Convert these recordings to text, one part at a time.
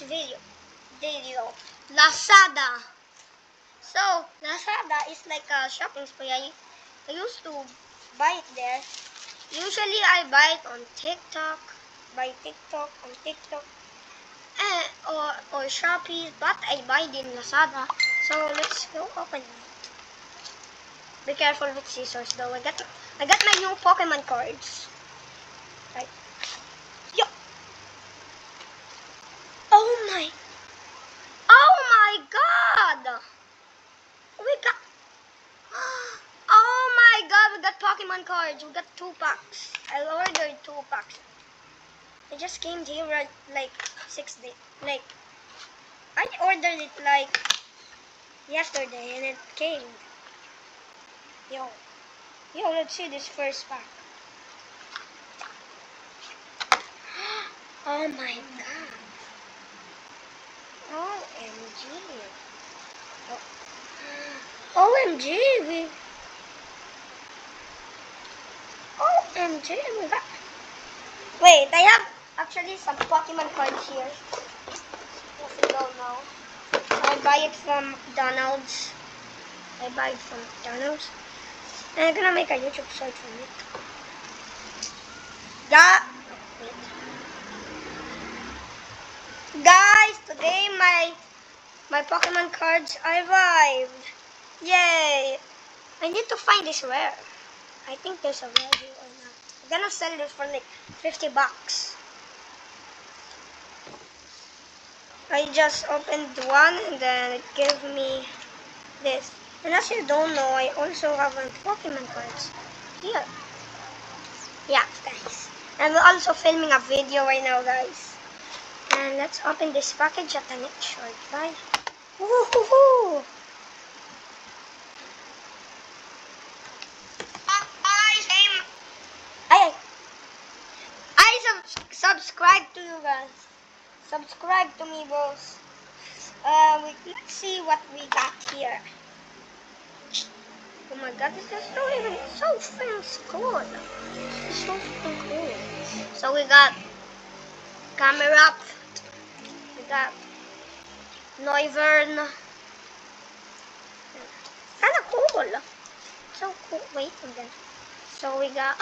video. Lazada. So, Lazada is like a shopping spree. I used to buy it there. Usually, I buy it on TikTok. On TikTok. Or Shopee. But I buy it in Lazada. So, let's go open it. Be careful with scissors though. I got my new Pokemon cards. Right. Yo! Oh my god! We got Oh my god, we got Pokemon cards. We got 2 packs. I ordered 2 packs. It just came here like 6 days. Like I ordered it like yesterday and it came. Yo, let's see this first pack. Oh my god. OMG. OMG. OMG. We got... Wait, I have actually some Pokemon cards here. If you don't know. So I buy it from McDonald's. And I'm gonna make a YouTube search from it. Guys, today my Pokemon cards arrived. Yay! I need to find this rare. I think there's a rare here or not. I'm gonna sell this for like 50 bucks. I just opened one and then it gave me this. And as you don't know, I also have a Pokemon cards here. Yeah, guys. I'm also filming a video right now, guys. And let's open this package at the next short. Bye. Woohoo! Subscribe to you guys. Subscribe to me, boss. Let's see what we got here. Oh my god, this is so freaking cool. It's so freaking cool. So we got Camera. We got Noivern. Kinda cool. So cool. Wait again. So we got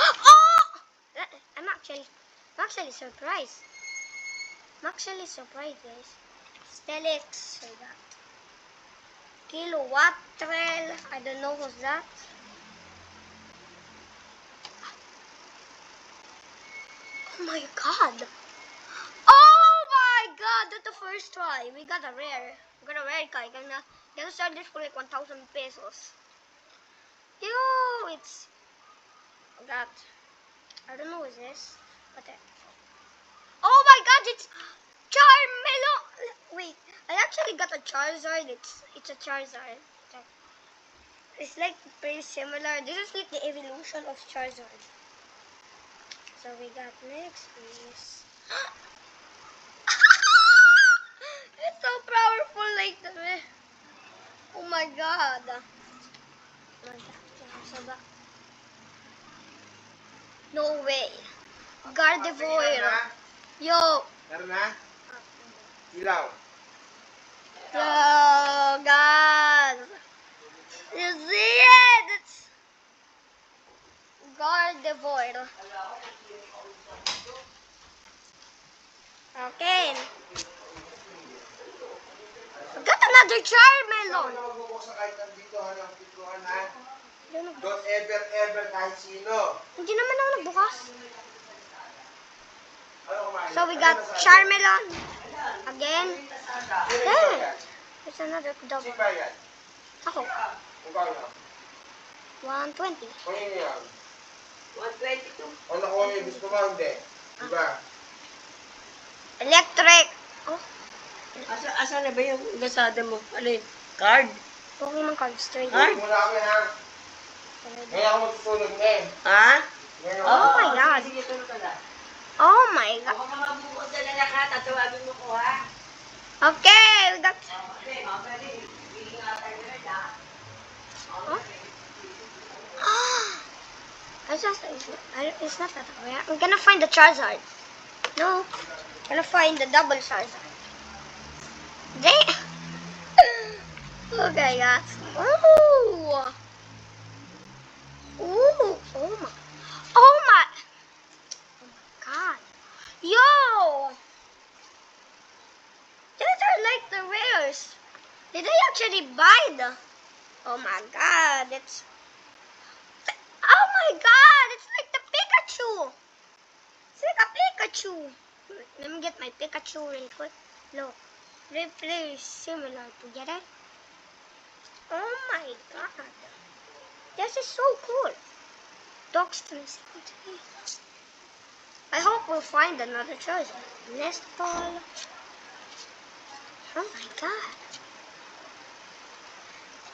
I'm actually surprised. Guys. Steelix. We got Kilowattrel. I don't know who's that. Oh my god. Oh my god, that's the first try. We got a rare. We got a rare guy. Gonna sell this for like 1,000 pesos. Yo, it's that. I don't know what this. But oh my god, it's Charmeleon. Wait, I actually got a Charizard. It's a Charizard. It's like pretty similar. This is like the evolution of Charizard. So we got next is it's so powerful like that. Oh my god. No way. Gardevoir. Yo. Yo, guys. You see it? It's Gardevoir. Okay. We got another Charmeleon. Don't ever kahit sino. Hindi naman ako nagbukas. So we got Charmeleon. Again. There. There's another double. Ako. 120. Kung yan. 122. Ano ko yung gusto mo, hindi? Diba? Electric. Oh. Asa na ba yung Lazada mo? Alin? Card? Pokemon card straight. Card? Muna kami ha. Ngayon ako magsusulog na eh. Ha? Oh my god. Sige, tulog ka na. Oh my god. Ako ka magbukod na lang ha. Tatawagin mo ko ha. Okay, we got... Okay, mamali. Hindi nga tayo na ha. Huh? It's not that rare. I'm gonna find the Charizard. No. I'm gonna find the double Charizard. Damn. Okay, guys. Ooh. Ooh. Oh my. Oh my. God. Yo. These are like the rares. Did I actually buy the? Oh my God. It's. Oh my God. It's like the Pikachu. It's like a Pikachu. Let me get my Pikachu real quick. Look. They're very similar together. Oh my God. This is so cool. Dogs 370. I hope we'll find another treasure. Nest ball. Oh my God.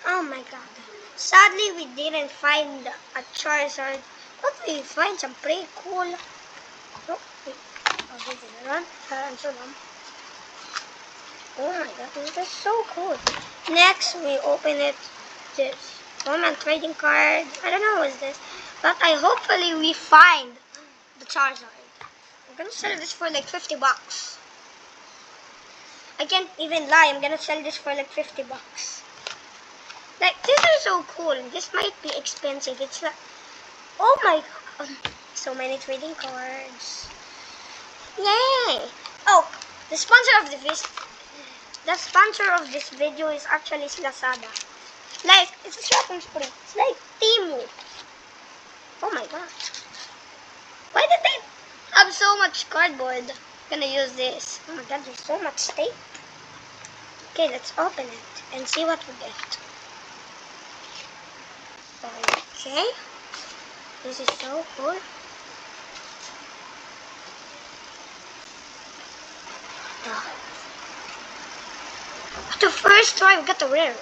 Oh my God. Sadly, we didn't find a Charizard, but we find some pretty cool. Oh, wait. Oh, this is one. Answer one. Oh my God, this is so cool. Next, we open it. This Roman trading card. I don't know what's this, but hopefully we find the Charizard. I'm gonna sell this for like 50 bucks. I can't even lie. I'm gonna sell this for like 50 bucks. Like, these are so cool. This might be expensive. It's like, oh my God, so many trading cards. Yay! Oh, the sponsor of this video is actually Lazada. Like, it's a shopping spree. It's like Temu. Oh my God. Why did they have so much cardboard? I'm gonna use this. Oh my God, there's so much tape. Okay, let's open it and see what we get. Okay. This is so cool. At the first try, we got the rare.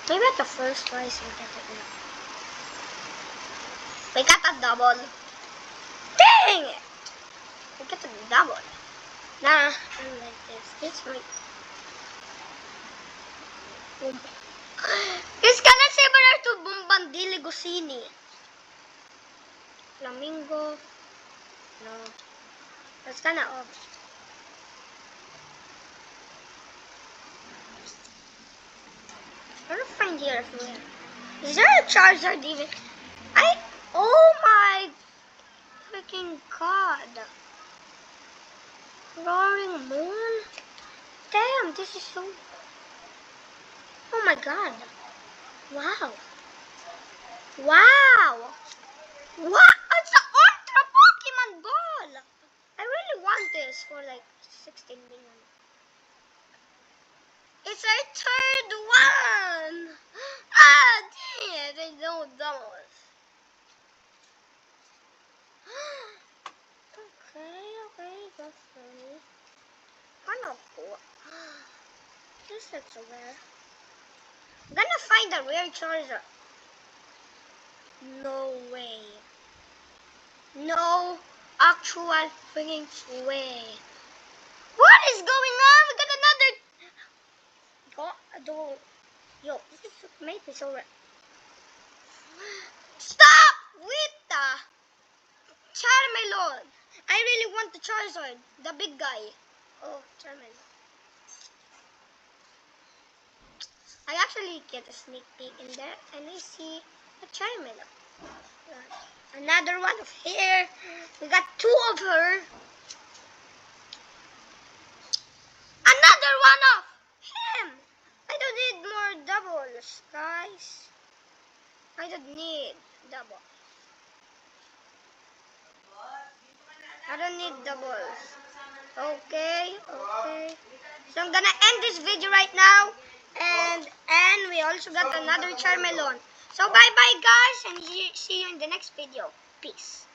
Maybe at the first try, so we get it rare. We got a double. Dang it! We got a double. Nah, I'm like this. This might. It's kinda similar to Bombandili Gosini. Flamingo. No. That's kinda off. I'm gonna find here if we have. Is there a Charizard even? Oh my freaking God. Roaring Moon? Damn, this is so. Oh my God. Wow. Wow. What? It's an Ultra Pokemon Ball. I really want this for like 16 million. It's our third one. Ah, dang it. There's no doubles. Okay, that's funny. Kind of cool. This looks rare. I'm gonna find a rare Charizard. No way. No actual freaking way. What is going on? We got another. God, yo, this is made me so red. Stop with the Charmelon. I really want the Charizard, the big guy. Oh, Charmelon. I actually get a sneak peek in there, and I see a Charmelon. Another one of here. We got two of her. Another one of him. I don't need more doubles, guys. I don't need doubles. I don't need doubles. Okay. So I'm gonna end this video right now. And we also got another Charmelon. So bye bye guys, and see you in the next video. Peace.